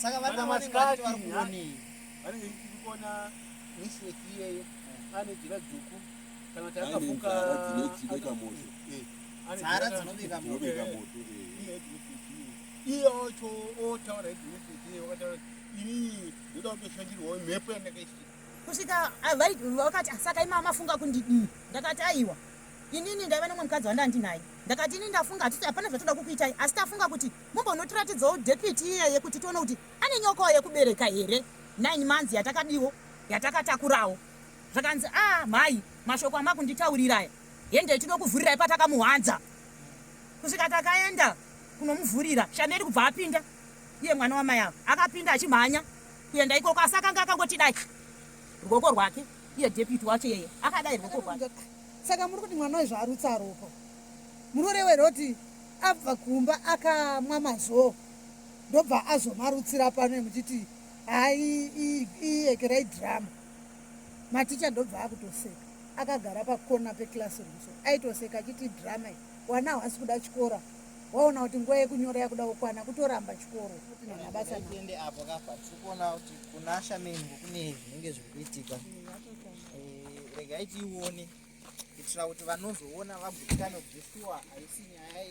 Saka vana masikati varikuoni. Vanenge vachikona Niseki iyeyo. ane jira dzvuku kana kuti Ane akafuka nzara dzinobeka moto. Nzara dzinobeka moto. iyo cho otaura idzinofiti wakataura ini ndoda kutoshandirwawo mhepo yandakaisika kusvika vakati saka ima mafunga kundidii ndakati aiwa inini ndaiva nemwe mukadzi wandandinaye ndakati ini ndafunga hatiti hapana zvatoda kukuitai asi tafunga kuti mumbonotiratidzawo dhepiti iyeye kuti tione kuti ane nyokawo yekubereka here 9 months yatakadiwo yatakatakuravo zvakanzi mhai mashoko amakunditauriraya yende tinokuvhurirai patakamuhanza kusvika takaenda kunomuvhurira shameri kubva apinda iye mwana wamai avo akapinda achimhanya kuenda ikoko asi akanga akangotidai ruoko rwake iye dhepiti wacho yeye akadai ruoko rwake. Saka muri kuti mwana wezvaarutsa ropa munorevera kuti abva kumba akamwa mazoo ndobva azomarutsira pano muchiti hai iyekerai dhirama maticha ndobva akutoseka akagara pakona peclassroom so aitoseka achiti dhirama wana hawasi kuda chikora waona kuti nguva yekunyora yakuda kukwana kutoramba chikoro kuti namabasa tiende apo kafa tikuona kuti kuna shamengu kune zvinenge zviri kuitika regai tiione kuitira kuti vanozoona vagutsikane kuti shuwa haisi nyaya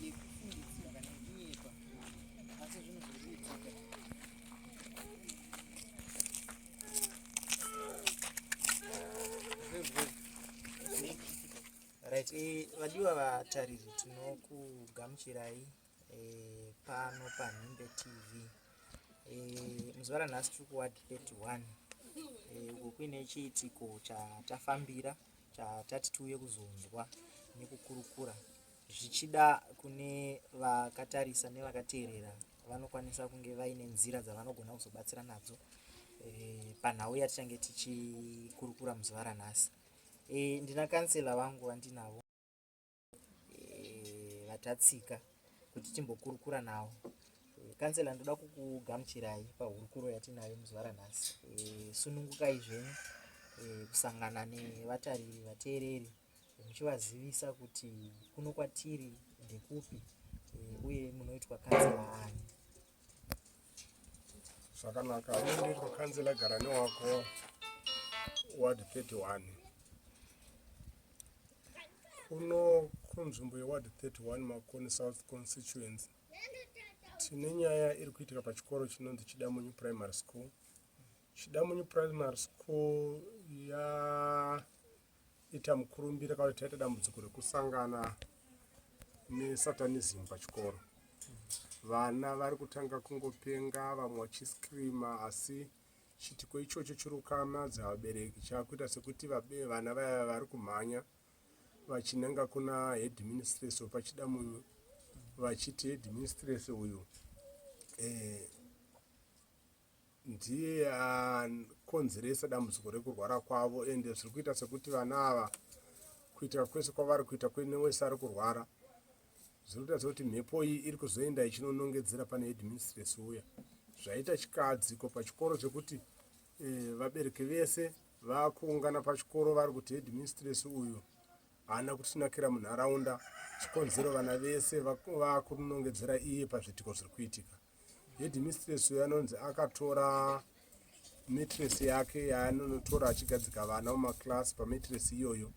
yekufungidzira kana kunyepa asi zvinhu zviri kuitika. Right, vadiwa vatariri tinokugamuchirai pano paNhimbe TV. Muzuva ranhasi tiri kuward 31 uko kuine chiitiko chatafambira chatati tiuye kuzonzwa nekukurukura zvichida kune vakatarisa nevakateerera vanokwanisa kunge vaine nzira dzavanogona kuzobatsira nadzo panhau yatichange tichikurukura muzuva ranhasi. Ndina kansela vangu vandinavo vatatsika kuti timbokurukura navo. Kansela ndoda kukugamuchirai pahurukuro yatinayo muzuva ranhasi. Sunungukai zvenyu kusangana nevatariri vateereri muchivazivisa kuti kuno kwatiri ndekupi uye munoitwa kansela ani. Zvakanaka, ndoitwa kansela Garani wako ward 31. Kuno kunzvimbo yeward 31 Makoni South constituency tine nyaya iri kuitika pachikoro chinonzi Chidamunyu Primary School. Chidamunyu Primary School yaita mukurumbira kuti taita dambudziko rekusangana nesatanism pachikoro. Vana vari kutanga kungopenga, vamwe vachiskrima, asi chitiko ichocho chiri kukamadza vabereki chakuita sekuti vana vaya vari kumhanya vachinanga kuna headmistress wepachidamunyu vachiti headmistress uyu ndiye akonzeresa dambudziko rekurwara kwavo, ende zviri kuita sekuti vana ava kuita kwese kwavari kuita kwese ari kurwara zviri kuita sekuti mhepo iyi iri kuzoenda ichinonongedzera pane headmistress uya. Zvaita chikadziko pachikoro chekuti vabereki vese vakuungana pachikoro vari kuti headmistress uyu haana kutinakira munharaunda, chikonzero vana vese vakunongedzera iye pazvitiko zviri kuitika. Headmistress uyu anonzi akatora matress yake yaanonotora achigadzika vana mumaklasi. Pamatress iyoyo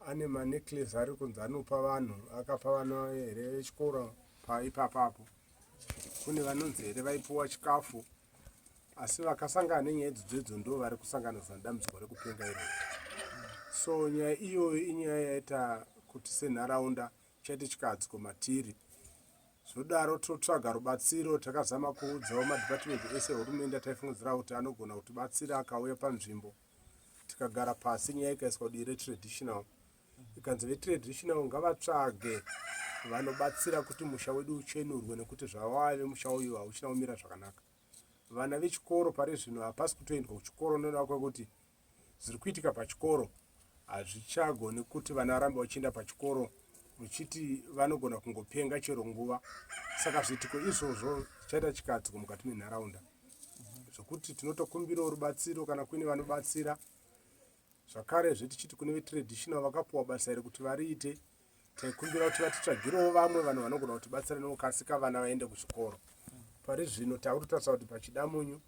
ane manecklace ari kunzi anopa vanhu, akapa vana here vechikoro paipapapo. Kune vanonzi here vaipiwa chikafu, asi vakasangana nenyaya idzodzo ndo vari kusanganisa dambudziko rekupenga iro. So nyaya iyoyo inyaya yaita kuti senharaunda chaite chikadziko matiri. Zvodaro totsvaga rubatsiro, takazama kuudzawo madhipatimenti ese ehurumende taifungidzira kuti anogona kutibatsira akauya panzvimbo. Tikagara pasi nyaya ikaiswa kudii retraditional. Ikanzi vetraditional ngavatsvage vanobatsira kuti musha wedu uchenurwe nekuti zvawave musha uyu hauchina kumira zvakanaka. Vana vechikoro pari zvino hapasi kutoendwa kuchikoro noda kwekuti zviri kuitika pachikoro hazvichagoni kuti vana varambe vachienda pachikoro muchiti vanogona kungopenga chero nguva. Saka zvitiko izvozvo zvichaita chikadziko mukati menharaunda zvokuti tinotokumbirawo rubatsiro kana kune vanobatsira. Zvakare zvetichiti kune vetraditional vakapuwa basa iri kuti variite, taikumbira kuti vatitsvagirewo vamwe vanhu vanogona kutibatsira nokukasika vana vaende kuchikoro. pari zvino takutotarisa kuti pachidamunyu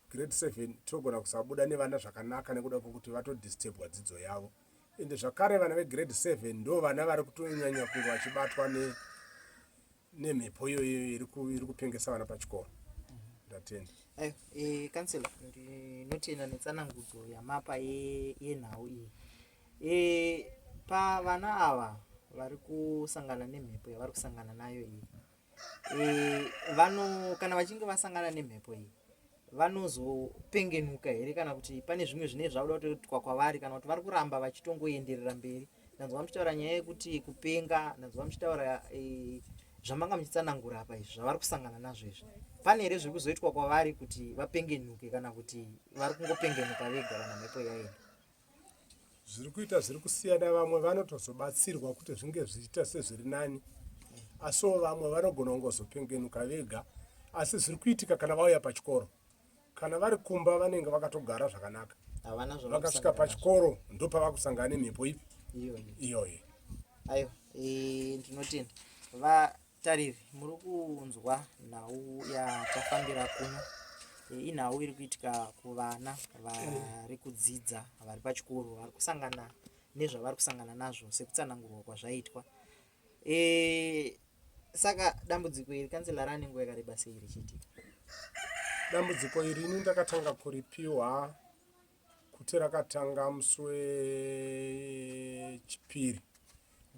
grade 7 togona kusabuda nevana zvakanaka nekuda kwokuti vatodistebwa dzidzo yavo, ende zvakare vana vegrade 7 ndo vana vari kutonyanya kunge vachibatwa nemhepo iyoyo iri kupengesa vana pachikoro. Ndatenda. Kansela, ndinotenda netsanangudzo yamapa yenhau iyi. Pavana ava vari kusangana nemhepo yavari kusangana nayo iyi, kana vachinge vasangana nemhepo iyi vanozopengenuka here, kana kuti pane zvimwe zvine zvauda kutoitwa kwavari, kana kuti vari kuramba vachitongoenderera mberi? Ndanzwa muchitaura nyaya yekuti kupenga, ndanzwa muchitaura zvamanga muchitsanangura apa izvi zvavari kusangana nazvo izvi. Pane here zviri kuzoitwa kwavari kuti vapengenuke, kana kuti vari kungopengenuka vega kana mhepo yaenda? Zviri kuita zviri kusiyana, vamwe vanotozobatsirwa kuti zvinge zvichiita sezviri nani, asiwo vamwe vanogona kungozopengenuka vega. Asi zviri kuitika kana vauya pachikoro, kana vari kumba vanenge vakatogara zvakanaka, vakasvika pachikoro ndopava kusangana nemhepo ipi iyoyo. Ayo, ndinotenda vatariri muri kunzwa nhau yatafambira kuno. Inhau iri kuitika kuvana vari kudzidza vari pachikoro, vari kusangana nezvavari kusangana nazvo sekutsanangurwa kwazvaitwa. Saka dambudziko iri kansela rane nguva yakareba sei richiitika? Dambudziko iri ini ndakatanga kuripiwa kuti rakatanga musi wechipiri,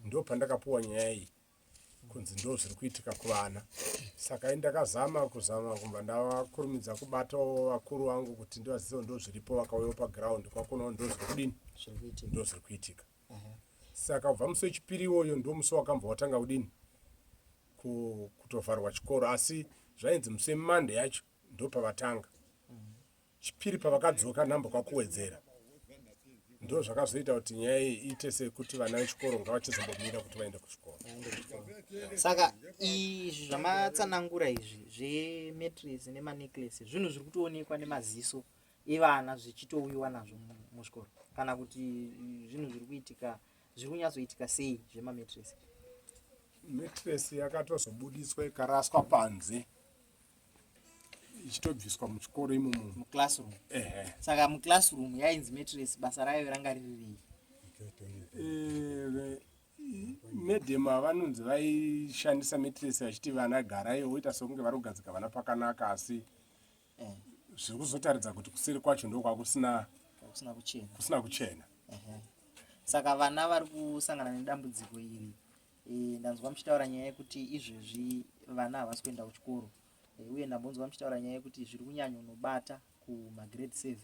ndo pandakapiwa nyaya iyi kunzi ndo zviri kuitika kuvana. Saka ndakazama kumba ndavakurumidza kubatawo vakuru vangu kuti ndivazive ndo zviripo, vakauyawo paground kwakunawo ndo zviri kudini, ndo zviri kuitika. Saka kubva musi wechipiri iwoyo ndo musi wakambva watanga kudini kutovharwa chikoro, asi zvainzi musi wemande yacho ndo pavatanga. Chipiri pavakadzoka nhamba kwakuwedzera, ndo zvakazoita kuti nyaya iyi iite sekuti vana vechikoro ngavachizombomira kuti vaende kuchikoro. Saka izvi zvamatsanangura izvi zvemetresi nemanecklace zvinhu zviri kutoonekwa nemaziso evana zvichitouyiwa nazvo muchikoro, kana kuti zvinhu zviri kuitika zviri kunyatsoitika sei zvemametresi? Metresi yakatozobudiswa ikaraswa panze ichitobviswa muchikoro imomo muclassroom. Saka muclassroom yainzi metresi basa rayo ranga riri medhema vanonzi vaishandisa metresi vachiti vana garayo woita sekunge vari kugadzika vana pakanaka, asi zviri kuzotaridza kuti kuseri kwacho ndo kwakusina kuchena. Saka vana vari kusangana nedambudziko iri. Ndanzwa muchitaura nyaya yekuti izvezvi vana havasi kuenda kuchikoro, uye ndambonzwa muchitaura nyaya yekuti zviri kunyanya unobata kumagrade 7.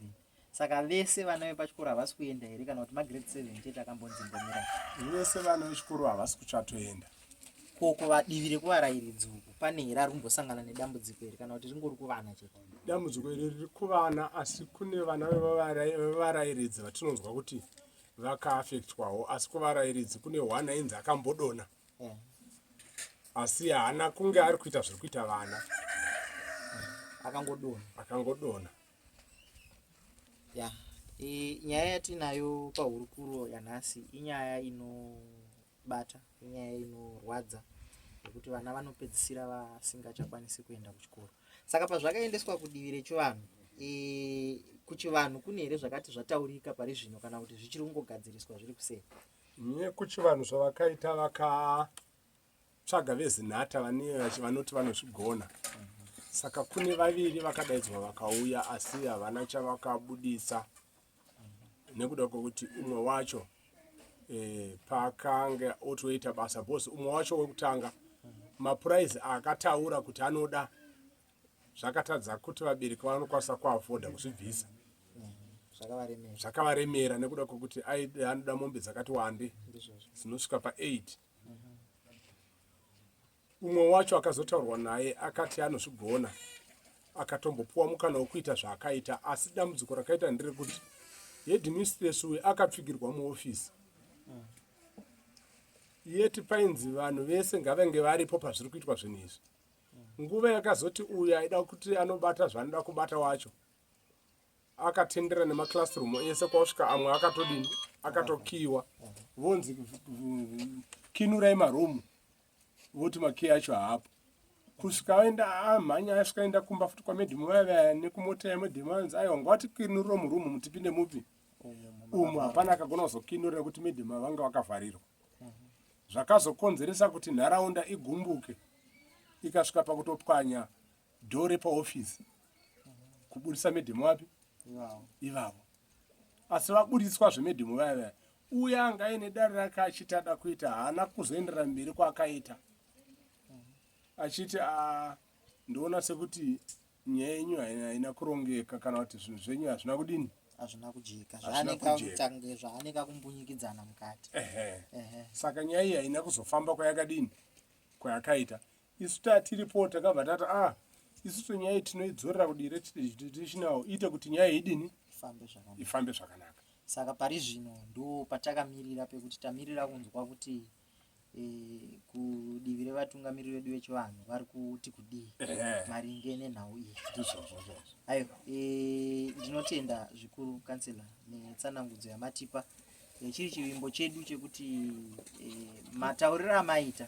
Saka vese vana vepachikoro havasi kuenda here, kana kuti magrade 7 chete akambonzimbomira? Vese vana vechikoro havasi kuchatoenda. Koko vadivi rekuvarairidzi uku pane here ari kumbosangana nedambudziko iri, kana kuti ringori kuvana chete? Dambudziko iri riri kuvana, asi kune vana vevarairidzi vatinonzwa kuti vakaafektwawo, asi kuvarairidzi kune hwana ainzi akambodona, asi haana kunge ari kuita zviri kuita vana, akangodona. Nyaya yatinayo pahurukuro yanhasi inyaya inobata, inyaya inorwadza, yekuti vana vanopedzisira vasingachakwanisi kuenda kuchikoro. Saka pazvakaendeswa kudivi rechivanhu, kuchivanhu kune here zvakati zvataurika pari zvino, kana kuti zvichiri kungogadziriswa zviri kusei? Kuchivanhu zvavakaita vakatsvaga vezinhata vanoti vanozvigona. Saka kune vaviri vakadaidzwa vakauya, asi havana chavakabudisa, nekuda kwokuti umwe wacho pakanga otoita basa, bhosi umwe wacho wekutanga mapuraizi akataura kuti anoda zvakatadza kuti vabereki vanokwanisa kuafodha kuzvibvisa. Zvakavaremera nekuda kwokuti anoda mombe dzakati wande dzinosvika pa8. Umwe wacho akazotaurwa naye akati anozvigona, akatombopuwa mukana wekuita zvaakaita, asi dambudziko rakaita nderekuti headmistress uyu akapfigirwa muofisi. Yeti painzi vanhu vese ngavange varipo pazviri kuitwa zvinhu izvi. Nguva yakazoti uyu aida kuti anobata zvanoda kubata wacho, akatendera nemaclassroom ese kwasvika amwe akatodini, akatokiwa, vonzi kinurai marumu, voti makiyi acho haapo. kusvika aenda amhanya asvikaenda kumba futi kwamedhimu vaya nekumota yemedhimu anzi aiwa ngawati kinuriro murumu mutipinde mupi umu hapana akagona kuzokinurira kuti medhimu vanga vakavharirwa. Zvakazokonzeresa kuti nharaunda igumbuke ikasvika pakutopwanya dhoo repaofisi kubudisa medhimu wapi ivavo. Asi vabudiswa zvemedhimu vaya uya anga aine dare rake achiti ada kuita haana kuzoenderera mberi kwaakaita achiti ndoona sekuti nyaya yenyu haina kurongeka kana kuti zvinhu zvenyu hazvina kudini hazvina kujeka zvaaneka kumbunyikidzana mukati. Saka nyaya iyi haina kuzofamba kwayakadini kwayakaita. Isu tatiripo takabva tati isu tonyaya iyi tinoidzorera kudirectional ite kuti nyaya idini ifambe zvakanaka. Saka pari zvino ndo patakamirira pekuti tamirira kunzwa kuti kudivi revatungamiriri vedu vechivanhu vari kuti kudii maringe nenhau iyi. Aiwa, ndinotenda zvikuru kansela netsanangudzo yamatipa. Chiri chivimbo chedu chekuti matauriro amaita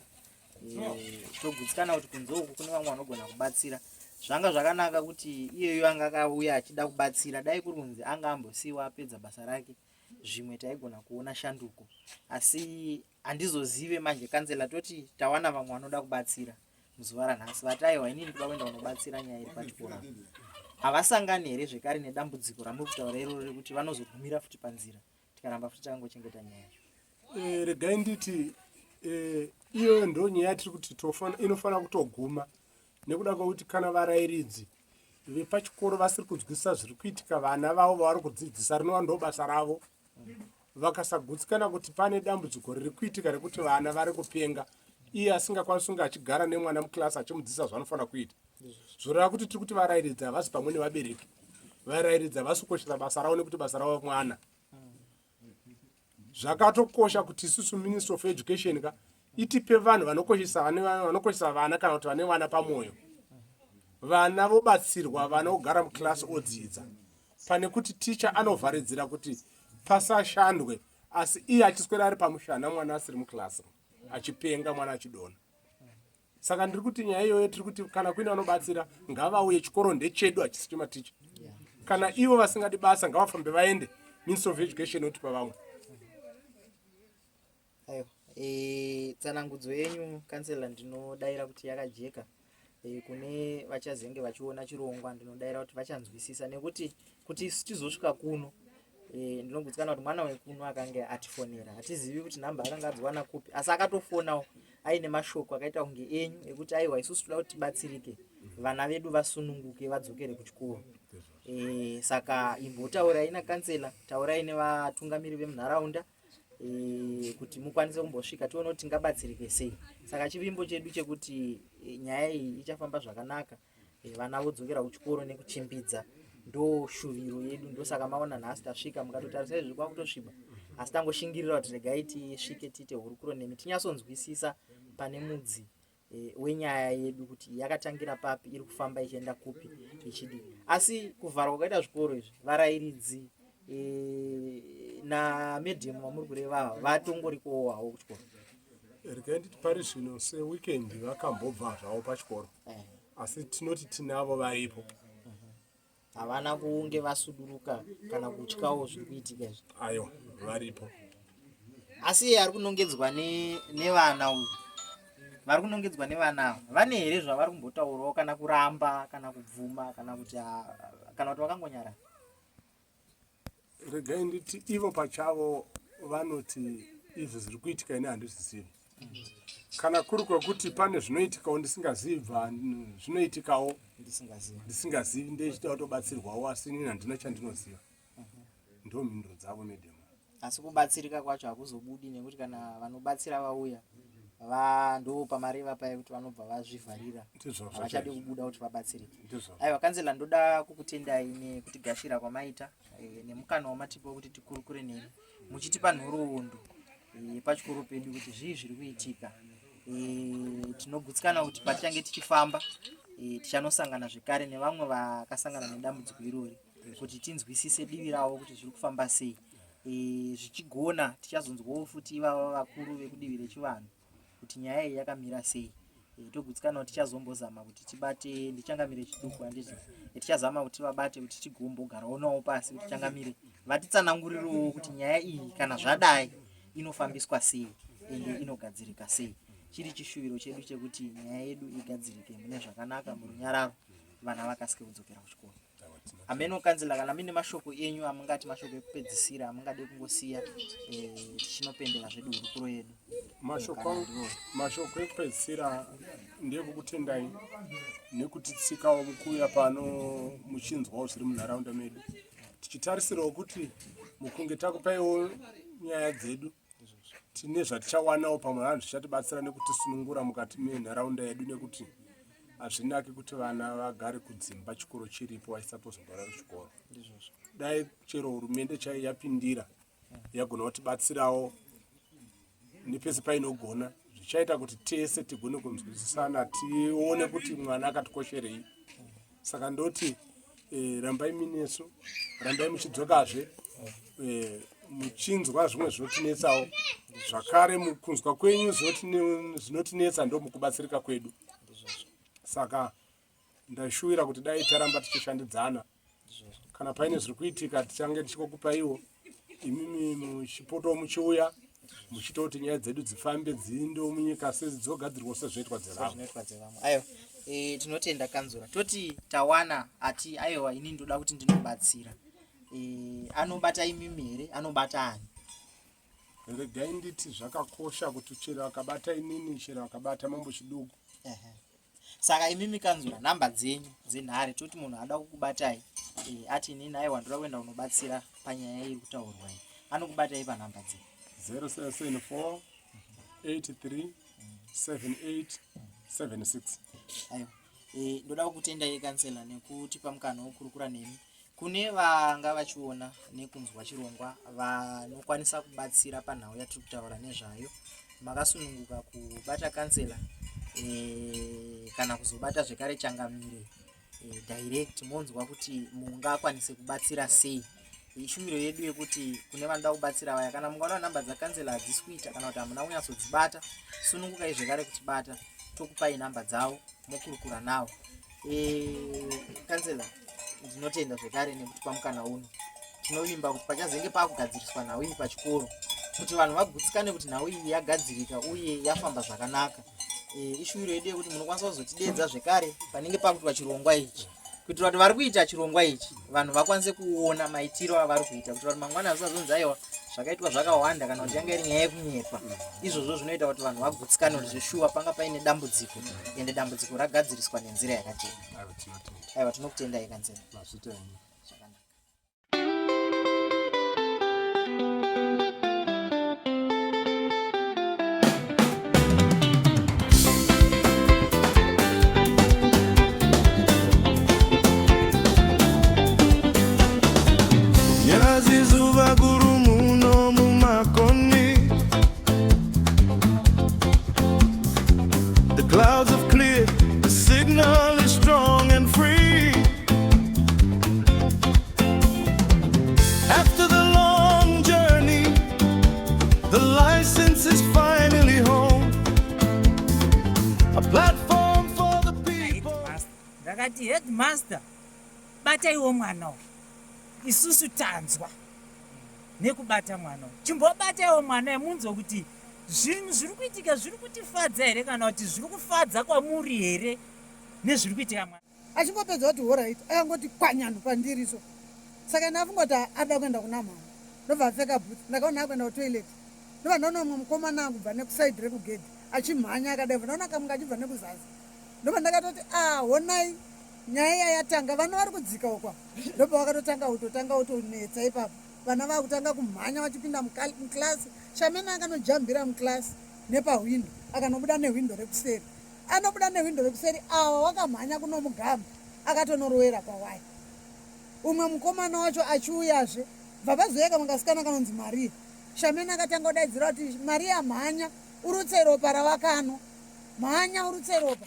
togutsikana kuti kunze uku kune vamwe vanogona kubatsira. Zvanga zvakanaka kuti iyeyo anga akauya achida kubatsira, dai kuri kunzi anga ambosiiwa apedza basa rake, zvimwe taigona kuona shanduko. Asi handizozive manje kansela toti tawana vamwe vanoda kubatsira muzuva ranhasi vati aiwa inini ndoda kuenda kunobatsira nyaya iri pachikora. Havasangani here zvekare nedambudziko ramuri kutaura iroro rekuti vanozogumira futi panzira tikaramba futi tangochengeta nyaya yacho? Regai nditi iyo ndo nyaya yatiri kuti inofanira kutoguma nekuda kwekuti kana varayiridzi vepachikoro vasiri kunzwisisa zviri kuitika vana vavo vavari kudzidzisa rinova ndo basa ravo, vakasagutsikana kuti pane dambudziko riri kuitika rekuti vana vari kupenga, iye asingakwanisi kunge achigara nemwana mukilasi achimudzidzisa zvanofanira kuita, zvoreva kuti tiri kuti varayiridzi havasi pamwe nevabereki. Varayiridzi havasi kukoshesa basa ravo nekuti basa ravo mwana. Zvakatokosha kuti isusu Ministry of Education itipe vanhu vanokoshesa vana kana kuti vane vana pamwoyo. Vana vobatsirwa, vana vogara mukilasi odzidza, pane kuti ticha anovharidzira kuti pasashandwe asi iye achiswera ari pamushana mwana asiri mukilasi achipenga mwana achidona. Saka ndiri kuti nyaya iyoyo tiri kuti kana kuine vanobatsira ngavauye, chikoro ndechedu hachisi chematicha. Kana ivo vasingadi basa ngavafambe vaende Ministry of Education otipa vamwe. Aiwa, tsanangudzo yenyu kansela ndinodaira kuti yakajeka. Kune vachazenge vachiona chirongwa ndinodaira kuti vachanzwisisa, nekuti kuti tizosvika kuno ndinogutsikana kuti mwana wekuno akanga atifonera, hatizivi kuti namba akanga adziwana kupi, asi akatofonawo aine mashoko akaita kunge enyu ekuti aiwa isusu toda kuti tibatsirike vana vedu vasununguke vadzokere kuchikoro. Saka imbotaurai nakansela, taurai nevatungamiri vemunharaunda kuti mukwanise kumbosvika tione kuti tingabatsirike sei. Saka chivimbo chedu chekuti nyaya iyi ichafamba zvakanaka, vana vodzokera kuchikoro nekuchimbidza ndo shuviro yedu. Ndo saka maona nhasi tasvika mukatotarisa izvi kwakutosviba, asi tangoshingirira kuti regai tisvike tiite hurukuro nemi tinyasonzwisisa pane mudzi wenyaya yedu kuti yakatangira papi, iri kufamba ichienda kupi ichidi. Asi kuvharwa kwaita zvikoro izvi, varayiridzi namedhimu vamuri kureva vatongorikowo havo kuchikoro. Regai nditi pari zvino seweekend vakambobva zvavo pachikoro, asi tinoti tinavo varipo. Havana kunge vasuduruka kana kutyawo zviri kuitika izvi. Aiwa, varipo. Asi ari kunongedzwa nevana uyu, vari kunongedzwa nevana vane here zvavari kumbotaurawo kana kuramba kana kubvuma kana kuti vakangonyarara? Regai nditi ivo pachavo vanoti izvi zviri kuitika ine handizvizivi. Kana kuri kwekuti pane zvinoitikawo ndisingazibva zvinoitikawo ndisingazivi ndechida kutobatsirwawo, asi inini handina chandinoziva. Ndo mhinduro dzavo medhemu. Asi kubatsirika kwacho hakuzobudi, nekuti kana vanobatsira vauya ndo pamareva paya kuti vanobva vazvivharira, havachade kubuda kuti vabatsirike. Aiwa kansela, ndoda kukutendai nekutigashira kwamaita nemukana wamatipa wekuti tikurukure nemi muchitipa nhoroondo pachikoro pedu kuti zvii zviri kuitika. Tinogutsikana kuti patichange tichifamba tichanosangana zvekare nevamwe vakasangana nedambudziko irori kuti tinzwisise divi ravo kuti zviri kufamba sei. Zvichigona tichazonzwawo futi ivava vakuru vekudivi rechivanhu kuti nyaya iyi yakamira sei. togutsikana tichazombozama kuti tibate ndichangamire chiduku handiti tichazama kuti vabate kuti tigombogarawo nawo pasi kuti changamire vatitsanangurirewo kuti nyaya iyi kana zvadai inofambiswa sei ende inogadzirika sei. Chiri chishuviro chedu chekuti nyaya yedu igadzirike mune zvakanaka murunyararo vana vakasike kudzokera kuchikoro. Ameno kanzila kana mine mashoko enyu amungati mashoko ekupedzisira amungade kungosiya tichinopendera zvedu hurukuro yedu. Mashoko ekupedzisira ndekukutendai nekutitsikawo mukuya pano muchinzwawo zviri munharaunda medu tichitarisirawo kuti mukunge takupaiwo nyaya dzedu tine zvatichawanawo pamwe vanhu zvichatibatsira nekutisunungura mukati menharaunda yedu nekuti hazvinaki kuti vana vagare kudzimba chikoro chiripo vaisapozogara kuchikoro. Dai chero hurumende chai yapindira yagona kutibatsirawo nepese painogona zvichaita kuti tese tigone kunzwisisana tione kuti mwana akatikosherei. Saka ndoti rambai minesu rambai muchidzokazve muchinzwa zvimwe zvinotinetsawo zvakare mukunzwa kwenyu zvinotinetsa ndo mukubatsirika kwedu. Saka ndashuvira kuti dai taramba tichishandidzana kana paine zviri kuitika tichange tichikokupaiwo imimi muchipoto muchiuya muchitoti nyaya dzedu dzifambe dzindo munyika sedzogadzirwa sezvoitwa dzevamwe. Aiwa tinotenda kanzura toti tawana ati aiwa ini ndoda kuti ndinobatsira anobata imimi here anobata ani? Regai nditi zvakakosha kuti chero akabata inini chero akabata mambo chiduku. Saka imimi kanzura namba dzenyu dzenhare toti munhu ada kukubatai ati inini aiwa ndoda kuenda kunobatsira panyaya iri kutaurwa iyi anokubatai panhamba dzenyu? 0774 83 7876. Aiwa ndoda kukutendai kansela nekutipa mukana wokurukura nemi. Kune vanga vachiona nekunzwa chirongwa vanokwanisa kubatsira panhau yatiri kutaura nezvayo makasununguka kubata kansela kana kuzobata zvekare changamire direct monzwa kuti mungakwanise kubatsira sei. Ishumiro yedu yekuti kune vanoda kubatsira vaya kana mungaona namba dzakansela hadzisi kuita kana kuti hamuna kunyatsodzibata sunungukai zvekare kutibata tokupai namba dzavo mokurukura navo. Kansela ndinotenda zvekare nekutipa mukana uno tinovimba kuti pachazenge pakugadziriswa nhau iyi pachikoro kuti vanhu vagutsikane kuti nhau iyi yagadzirika uye yafamba zvakanaka. Ishuviro yedu yekuti munokwanisa kuzotidedza zvekare panenge pakuitwa chirongwa ichi kuitira kuti vari kuita chirongwa ichi vanhu vakwanise kuona maitiro avari kuita kuti mangwana azozonzi aiwa zvakaitwa zvakawanda kana kuti yanga iri nyaya yekunyepa. Izvozvo zvinoita kuti vanhu vagutsikane kuti zveshuwa panga paine dambudziko ende dambudziko ragadziriswa nenzira yakachena. Aiwa tinokutendai kansela. The clouds have cleared, the signal is strong and free. After the long journey, the license is finally home. A platform for the people. Ndakati headmaster bataiwo mwana isusu tanzwa nekubata mwana chimbobataiwo mwana munzwa kuti zvinhu zviri kuitika zviri kutifadza here kana kuti zviri kufadza kwamuri here nezviri kuitika mwana. Achingopedza kuti alright akangoti kwanyano pandiriso saka ndafunga kuti ada kuenda kuna mama ndobva apfeka bhuti ndakaona akuenda kutoilet ndobva ndaona mumwe mukomana angu bva nekusaidhi rekugedhi achimhanya akadai ndaona kamunga achibva nekuzasi ndobva ndakatoti honai nyaya iya yatanga vana vari kudzika ukwa ndobva wakatotanga utonetsa ipapo vana vakutanga kumhanya vachipinda muklasi shamena akanojambira muklasi nepahwindo akanobuda nehwindo rekuseri anobuda nehwindo rekuseri awa wakamhanya kunomugama akatonorowera pawaya umwe mukomana wacho achiuyazve bva pazoyeka mukasikana kanonzi Maria shamena akatanga kudaidzira kuti Maria mhanya urutse ropa ravakano mhanya urutse ropa